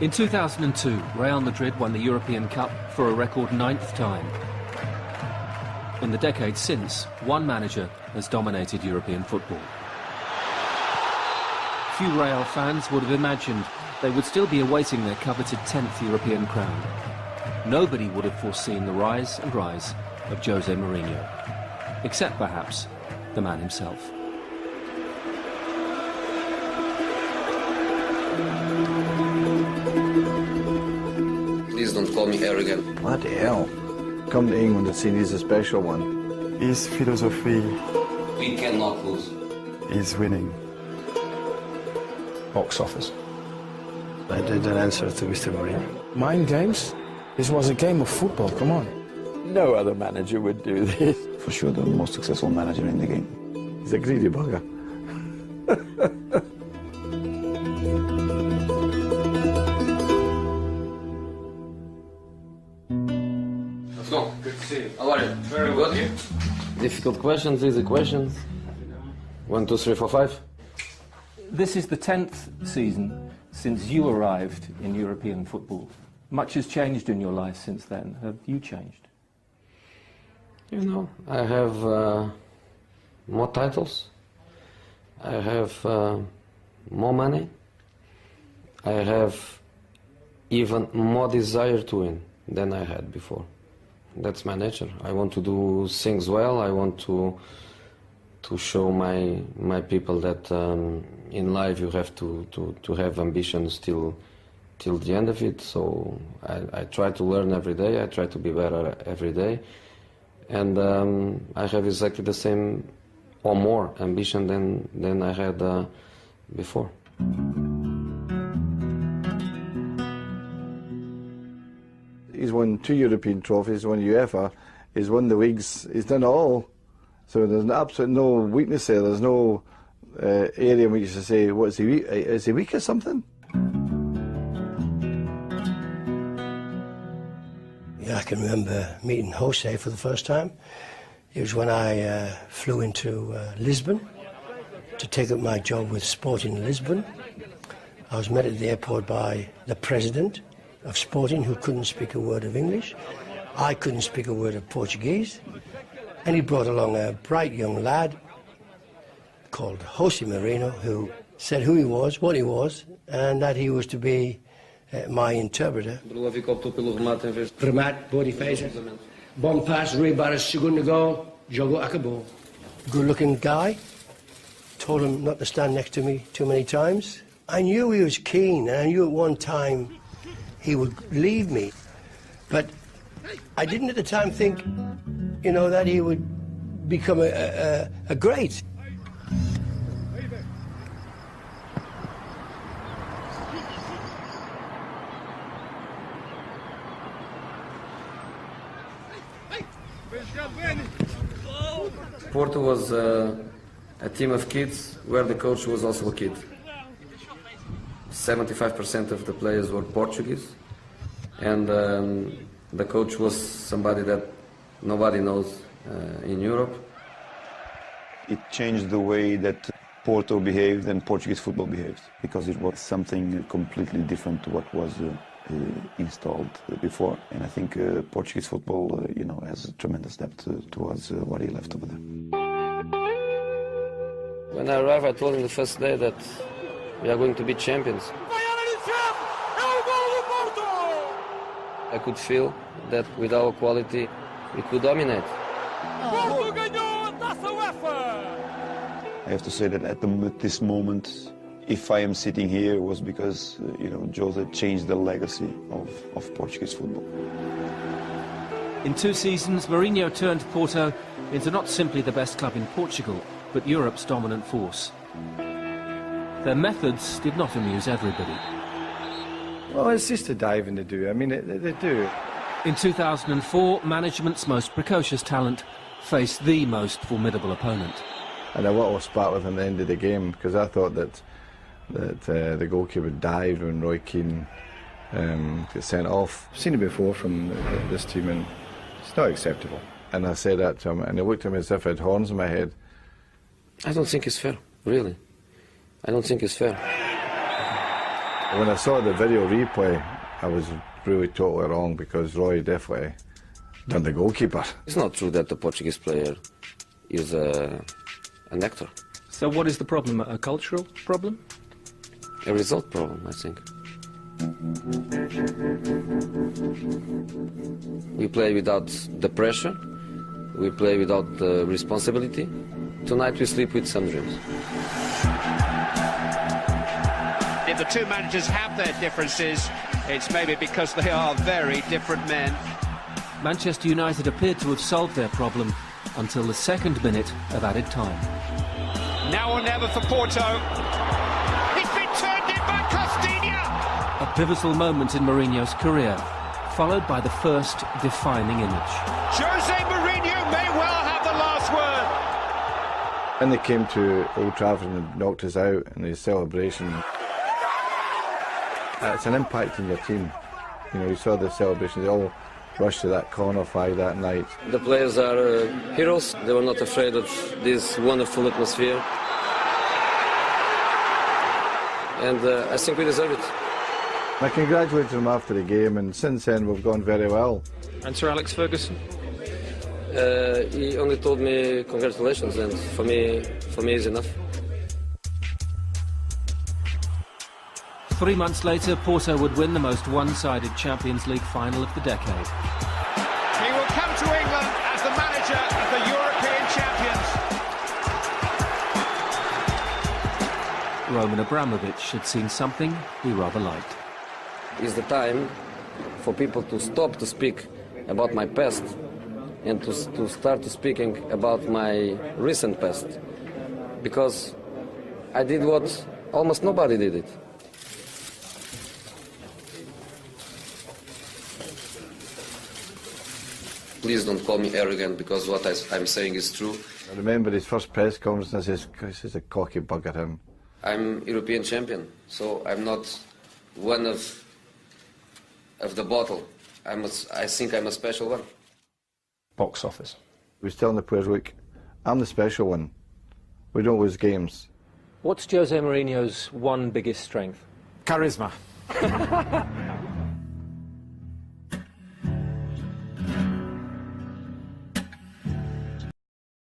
In 2002, Real Madrid won the European Cup for a record 9th time. In the decades since, one manager has dominated European football. Few Real fans would have imagined they would still be awaiting their coveted 10th European crown. Nobody would have foreseen the rise and rise of Jose Mourinho, except perhaps the man himself. Please don't call me arrogant. Bloody hell. Come to England and see he's a special one. His philosophy We cannot lose. is winning. Box office. I did an answer to Mr. Mourinho. Mind games? This was a game of football, come on. No other manager would do this. For sure the most successful manager in the game. He's a greedy bugger. Let's go. Good to see you. How are you? Very good. Difficult questions, easy questions. 1, 2, 3, 4, 5. This is the 10th season since you arrived in European football. Much has changed in your life since then. Have you changed? You know, I have more titles. I have more money. I have even more desire to win than I had before. That's my nature. I want to do things well. I want to show my people that in life you have to have ambitions till the end of it. So I try to learn every day. I try to be better every day. And I have exactly the same or more ambition than I had before. He's won 2 European trophies, won UEFA, he's won the leagues, he's done it all. So there's absolutely no weakness there, there's no area in which you say, what, is he weak at something? Yeah, I can remember meeting Jose for the first time. It was when I flew into Lisbon to take up my job with Sporting Lisbon. I was met at the airport by the president of Sporting, who couldn't speak a word of English. I couldn't speak a word of Portuguese. And he brought along a bright young lad called Jose Mourinho, who said who he was, what he was, and that he was to be my interpreter. Remate, boa defesa. Bom pass, Rui Barras, segundo goal, jogo acabou. Good-looking guy. Told him not to stand next to me too many times. I knew he was keen, and I knew at one time he would leave me. But I didn't at the time think, you know, that he would become a great. Porto was a team of kids where the coach was also a kid. 75% of the players were Portuguese, and the coach was somebody that nobody knows in Europe. It changed the way that Porto behaved and Portuguese football behaved, because it was something completely different to what was installed before. And I think Portuguese football, you know, has a tremendous depth towards what he left over there. When I arrived, I told him the first day that we are going to be champions. I could feel that with our quality, we could dominate. I have to say that at this moment, if I am sitting here, it was because you know, Jose changed the legacy of Portuguese football. In 2 seasons, Mourinho turned Porto into not simply the best club in Portugal, but Europe's dominant force. Their methods did not amuse everybody. Well, it's just a diving to do. I mean, they do. In 2004, management's most precocious talent faced the most formidable opponent. And a little spat with him at the end of the game, because I thought that the goalkeeper dived when Roy Keane got sent off. I've seen it before from this team, and it's not acceptable. And I said that to him, and he looked at me as if I had horns in my head. I don't think it's fair, really. I don't think it's fair. When I saw the video replay, I was really totally wrong because Roy definitely done the goalkeeper. It's not true that the Portuguese player is an actor. So what is the problem? A cultural problem? A result problem, I think. We play without the pressure. We play without the responsibility. Tonight we sleep with some dreams. If the two managers have their differences, it's maybe because they are very different men. Manchester United appeared to have solved their problem until the second minute of added time. Now or never for Porto. It's been turned in by Costinha. A pivotal moment in Mourinho's career, followed by the first defining image. Jose Mourinho may well have the last word. When they came to Old Trafford and knocked us out in the celebration, it's an impact on your team. You know, you saw the celebration, they all rushed to that corner flag that night. The players are heroes. They were not afraid of this wonderful atmosphere. And I think we deserve it. I congratulated them after the game, and since then we've gone very well. And Sir Alex Ferguson? He only told me congratulations, and for me is enough. 3 months later, Porto would win the most one-sided Champions League final of the decade. He will come to England as the manager of the European champions. Roman Abramovich had seen something he rather liked. It's the time for people to stop to speak about my past and to start speaking about my recent past. Because I did what almost nobody did it. Please don't call me arrogant, because what I'm saying is true. I remember his first press conference, and I says, this is a cocky bugger, him. I'm European champion, so I'm not one of the bottle. I think I'm a special one. Box office. He was telling the players, look, I'm the special one. We don't lose games. What's Jose Mourinho's one biggest strength? Charisma.